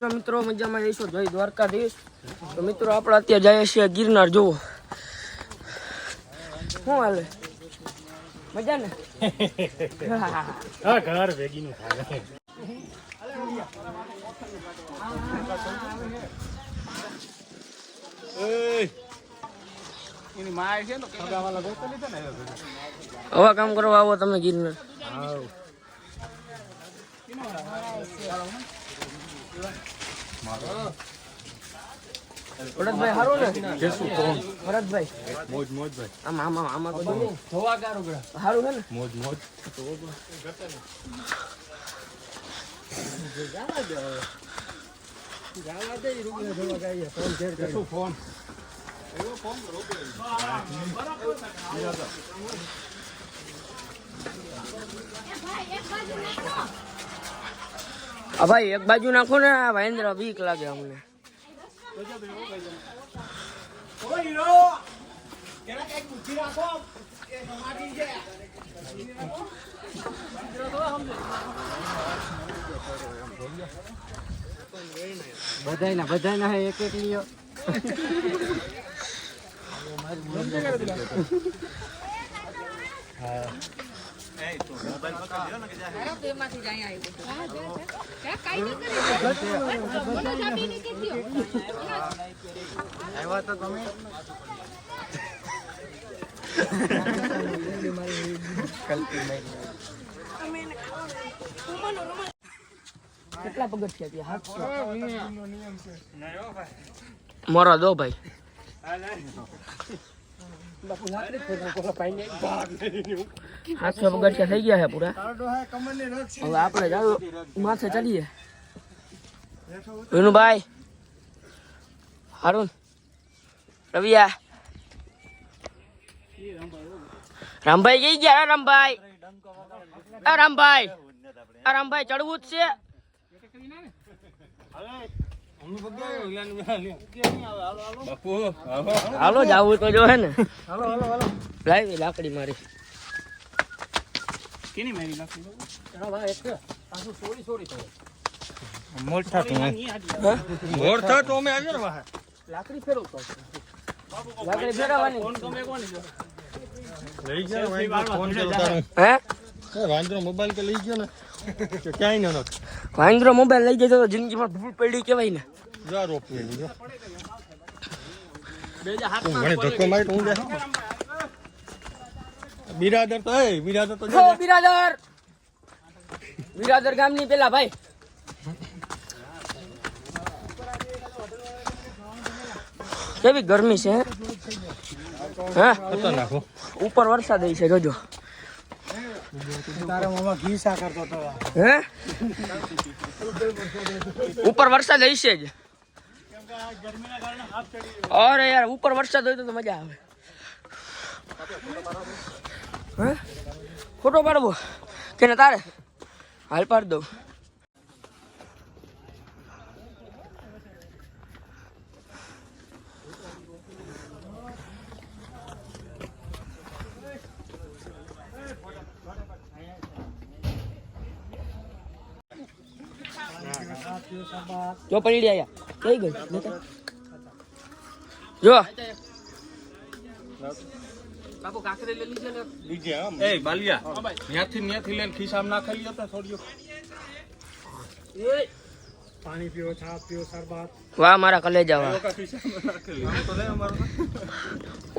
તો મિત્રો મજામાં જઈશું જય દ્વારકાધીશ. તો મિત્રો આપણે અત્યારે જઈએ છીએ ગિરનાર. જોવો શું હાલે, મજા ને? હા ઘર ભેગી નું થાય. હવે કામ કરવા આવો તમે ગિરનાર. ભરતભાઈ સારું ને? ભરતભાઈ મોજ મોજ ભાઈ. આમાં તો સારું છે ને? મોજ મોજ. ફોન ભાઈ એક બાજુ નાખો ને. મહેન્દ્ર બીક લાગે અમને. બધાય ના એક એક લ્યો. કેટલા પગથિયા મારા દો ભાઈ. 700 પગથિયા થઈ ગયા છે પૂરા. હવે આપણે જાવ માથે ચડીએ. વિનુભાઈ, હારું, રવિયા, રામભાઈ જઈ ગયા. રામભાઈ ચડવું જ છે. હાલો જાવું તો જો હે ને. લાવી લાકડી મારી. લાકડી ફેરવતો. લાકડી ફેરવવાની. હે વાંદરો મોબાઈલ કે લઈ ગયો ને ક્યાંય ન નથી. વાંદરો મોબાઈલ લઈ જાય તો જિંદગીમાં ભૂલ પડી કેવાય ને. જા રોપવે જો મને ધક્કો મારી હું જાય. બિરાદર તો બિરાદર ગામની પેલા ભાઈ. કેવી ગરમી છે. હા ખતરનાક. ઉપર વરસાદ આવી છે જોજો. તારા મામા ઘી સા કરતો હતો. હે ઉપર વરસાદ આવી છે જ. અરે યાર ઉપર વરસાદ હોય તો મજા આવે. હે ફોટો પાડવો કે ને તારે? હાલ પાડ દઉં. જો પડી આયા કઈ ગઈ જો બાપુ કાકરે લઈ લીજે ને. લીજે એ બાલિયા ન્યાથી લઈને ખિસ્સામાં નાખી લ્યો તો થોડીઓ. પાણી પીઓ, છાપ પીઓ, શરબત. વાહ મારા કલેજા વાહ. લોકો ખિસ્સામાં નાખી લે તો લે અમારો.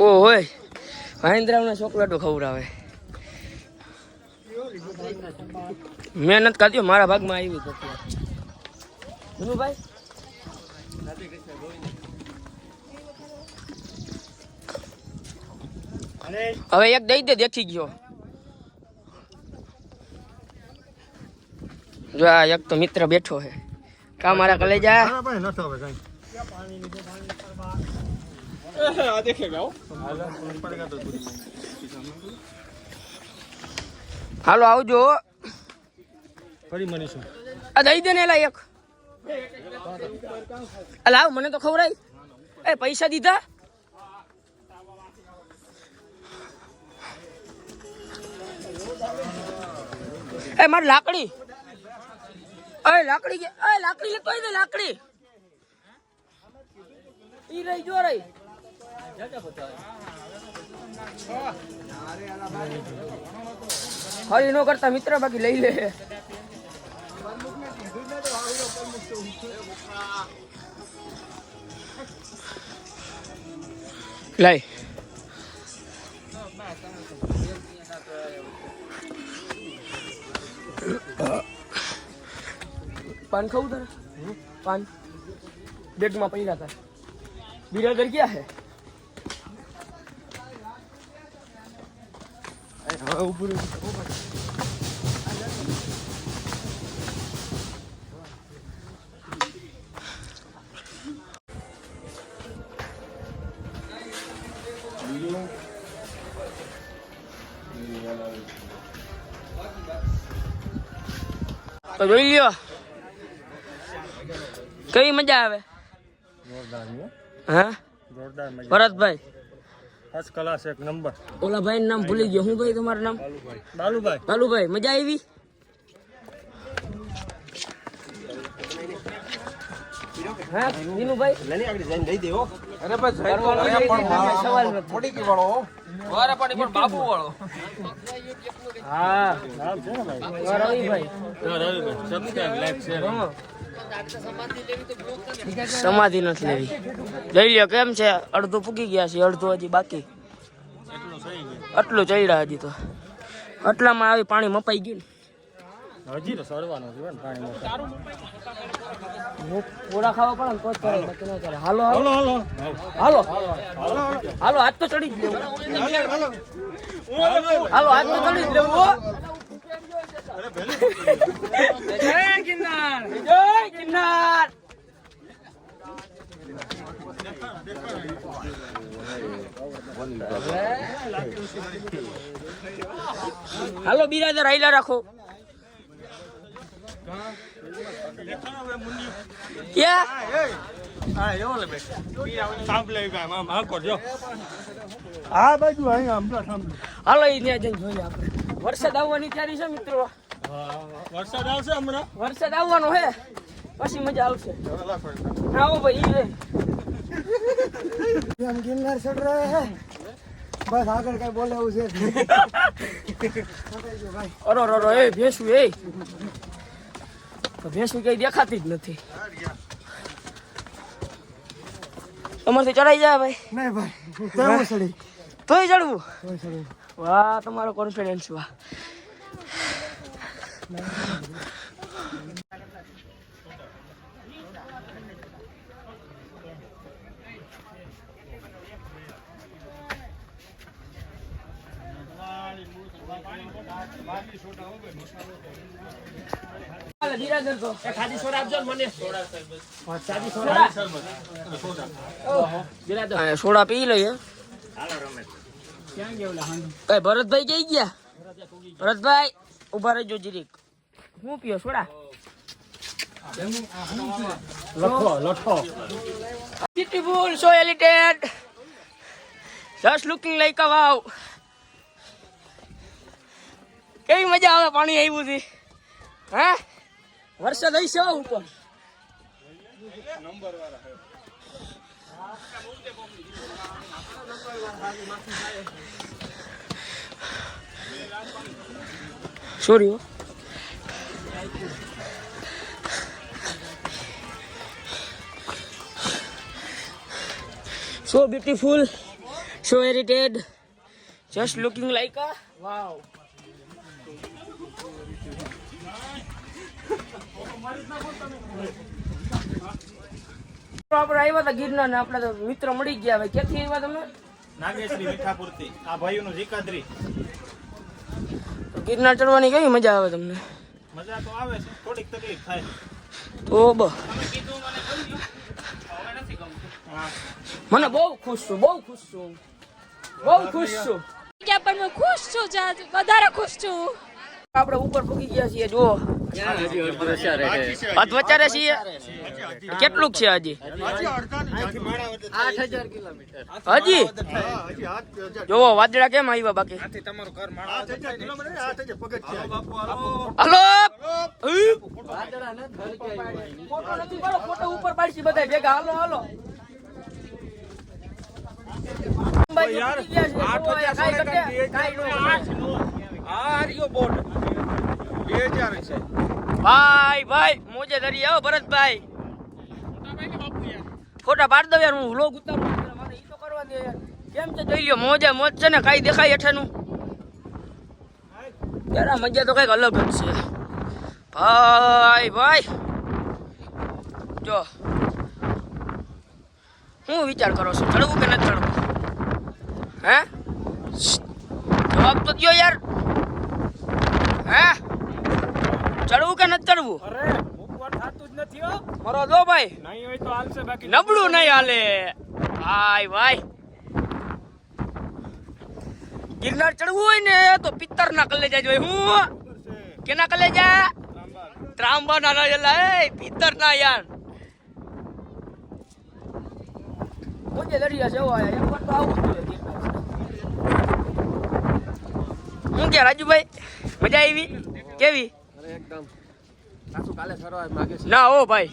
ઓ હોય મહેન્દ્રને ચોકલેટો ખવડાવે. મહેનત કરતી મારા ભાગમાં આવી હતી. ભાઈ હવે એક દઈ દે. દેખી ગયો. જો આ એક તો મિત્ર બેઠો છે. કા મારા કલેજા. હાલો આવજો. ફરી મળીશું. આ દઈ દે ને એલા એક. લાવ મને તો ખવડાય. એ પૈસા દીધા. એ મારી લાકડી. ઓય લાકડી કે ઓય લાકડી લેતો આય ને લાકડી ઈ રહી જો રહી હરી નો કરતા મિત્ર બાકી લઈ લે લાય पान खाऊ तर पान बेड में पड़ा था बिरादर क्या है तो જોઈ લ્યો કઈ મજા આવે હા જોરદાર મજા ભરતભાઈ ફર્સ્ટ ક્લાસ એક નંબર ઓલા ભાઈ નામ ભૂલી ગયો હું ભાઈ તમારું નામ બાલુભાઈ બાલુભાઈ મજા આવી હા વિનુભાઈ લેની આગળ જઈને દઈ દેવો અરે બસ સવાલ નથી મોટી કી વાળો વારે પાણી પણ બાબુ વાળો હા નામ છે ને ભાઈ રવિભાઈ સબસ્ક્રાઇબ લાઈક શેર સમાધિ નથી લેવી જોઈ લ્યો કેમ છે અડધું પૂગી ગયા છે અડધું હજી બાકી આટલું ચડ્યા હજી તો આટલામાં આવી પાણી મપાઈ ગયું હજી તો સડવાનું છે ને પાણીમાં ને પોળા ખાવા પડે ને તો જ કરે બાકી ન કરે હાલો હાલો હાલો હાલો હાલો આજ તો ચડી જ લેવું હાલો આજ તો ચડી જ લેવું હો. જય કિન્નાર જય કિન્નાર હાલો બિરાદર આઈલા રાખો ક્યાં હા એવો લે બે સાંભળે કામ આમ આ કરજો આ બાજુ અહીં આમ તો સાંભળે હાલો એ ત્યાં જઈને જોઈએ આપણે વરસાદ આવવાની તૈયારી છે મિત્રો વરસાદ આવશે હમણાં વરસાદ આવવાનો હે પછી મજા આવશે આવો ભાઈ ઈ हम गिरनार चढ़ रहे हैं बस आकर क्या बोले उसे અરો રો એ ભેંસું એ તો ભેંસું કઈ દેખાતી જ નથી તમારથી ચડાઈ જાય ભાઈ नहीं भाई तेरे सड़ी તોય ચડવું कोई सड़ी વાહ તમારો કોન્ફિડન્સ વાહ સોડા પી લઈએ કઈ ભરતભાઈ કઈ ગયા ભરતભાઈ ઉભા રહેજો જીરીક હું પીયો સોડા લખો beautiful so elated just looking like a wow કેવી મજા આવે પાણી આવ્યું છે હા વરસાદ આવી છે ઉપર sorry so beautiful so heritage just looking like a wow આપણે આવ્યા હતા ગિરનાર ને આપણા તો મિત્ર મળી ગયા ભાઈ ક્યાંથી આવ્યા તમે નાગેશ્રી મીઠાપુરથી આ ભાઈઓનું જીકાદ્રી ગિરનાર ચડવાની કઈ મજા આવે તમને મજા તો આવે છે થોડીક તકલીફ થાય તો મને બહુ ખુશ છું બહુ ખુશ છું બહુ ખુશ છું કે પણ હું ખુશ છું વધારે ખુશ છું આપણે ઉપર પહોંચી ગયા છીએ જો અધ વચારે છીએ કેટલું છે હજી હજી જોવો વાદળા કેમ આવ્યા બાકી હલો ફોટો ઉપર પાડશી બધા ભેગા હાલો હાલો ભાઈ ભાઈ મોજે ધરી આવો ભરતભાઈ ફોટા પાડ દો યાર હું વ્લોગ ઉતારું મારે ઈ તો કરવા દે યાર કેમ છે જોઈ લ્યો મોજે મોજ છે ને કાઈ દેખાય હેઠાનું યાર આ મજા તો કઈક અલગ જ છે ભાઈ ભાઈ જો હું વિચાર કરો છો ચડવું કે નથી ચડવું હે જવાબ તો દો યાર હે ચડવું કે નથી ચડવું અરે મુકવા થાતું જ નથી હો મરો દો ભાઈ નહીં હોય તો હાલશે બાકી નબળું નહીં હાલે ભાઈ ભાઈ ગિરનાર ચડવું હોય ને તો પિત્તર ના કલેજા જોઈ હું કેના કલેજા ત્રાંબા ના રહેલા એ પિત્તર ના યાર મોજે દરિયા જેવો આયા એક વાર તો આવું જોઈએ હું કે રાજુભાઈ મજા આવી કેવી એકદમ ના ઓ ભાઈ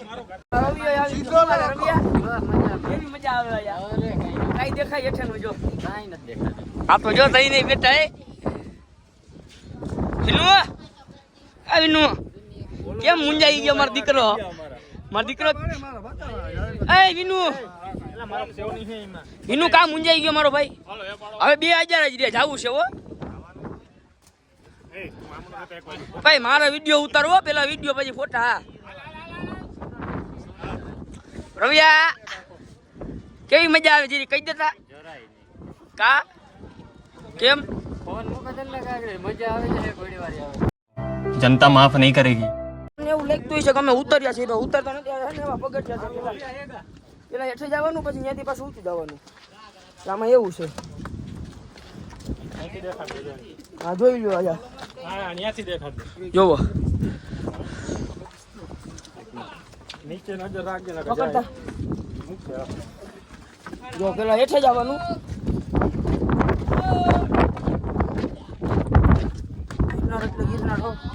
કેવી મજા આવે યાર કઈ દેખાય હેઠળનું જો આ તો જો તઈ નહીં બેઠા એ વિનુ આ વિનુ કેમ મુંજાઈ ગયો મારો દીકરો એ વિનુ વિનુ કા મુંજાઈ ગયો મારો ભાઈ હવે 2000 જ રે જાવું છે હો ભાઈ મારો વિડિયો ઉતારવો પેલા વિડિયો પછી ફોટા રવિયા કેવી મજા આવે જીરી કહી દેતા કા કેમ जनता माफ नहीं करेगी એવું લાગતું છે કે અમે ઉતર્યા છીએ તો ઉતરતા નથી એવા પગથિયા છે પેલા હેઠે જવાનું પછી ત્યાંથી પાછું ઊંચું જવાનું આમાં એવું છે હા જોઈ લો આયા હા અહીંયાથી દેખાડે જોવો નીચે નજર રાખજે ને પકડતા જો પેલા હેઠે જવાનું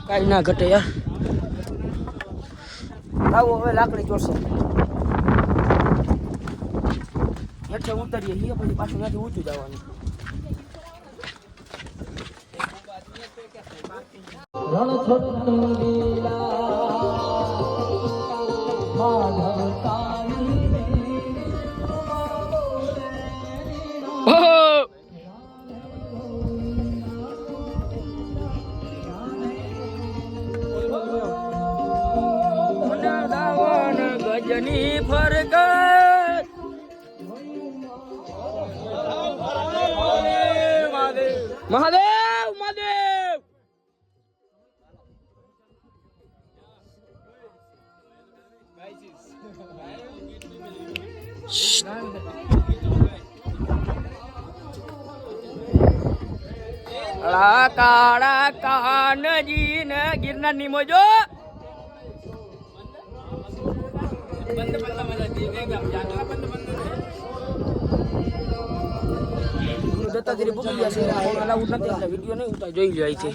કઈ ના ઘટે યાર આવો હવે લાકડી જોશે હેઠે ઉતરીએ છીએ પછી પાછું ત્યાંથી ઊંચું જવાનું ગજની ફરગત મહાદેવ મહાદેવ કાળા કાનજી ને ગિરનાર ની મોજો દત્તાગીરી પૂકી ગયા છે અલાઉડ નથી એટલે વિડીયો નહીં ઉતાર જોઈ લો અહીંથી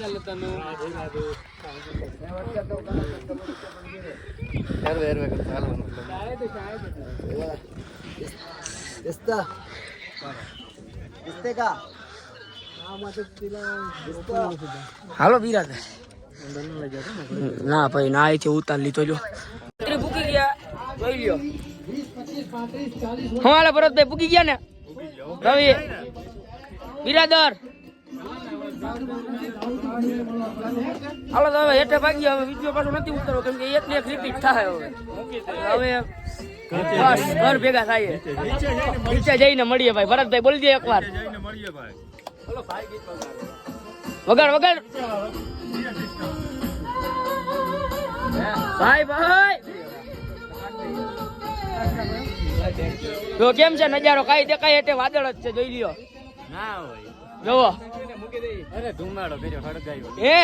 હાલો બિરાદર ના ભાઈ ના અહીંથી ઉતાર લીધો જો પૂકી ગયા જોઈ લ્યો હમારા ભરતભાઈ પૂકી ગયા ને રવિ બિરાદર હાલો તો હવે હેઠે ભાગી હવે વિડીયો પાછો નથી ઉતરવો કેમ કે એક ને એક રિપીટ થાય હવે બસ ઘર ભેગા થાય નીચે જઈને મળીએ ભાઈ ભરતભાઈ બોલી દે એકવાર વગાડ વગાડ ભાઈ ભાઈ જો કેમ છે નજારો કાઈ દેખાય એટલે વાદળ જ છે જોઈ લ્યો ના હોય જોવો અરે ધુમાડો કર્યો હળગાયો હે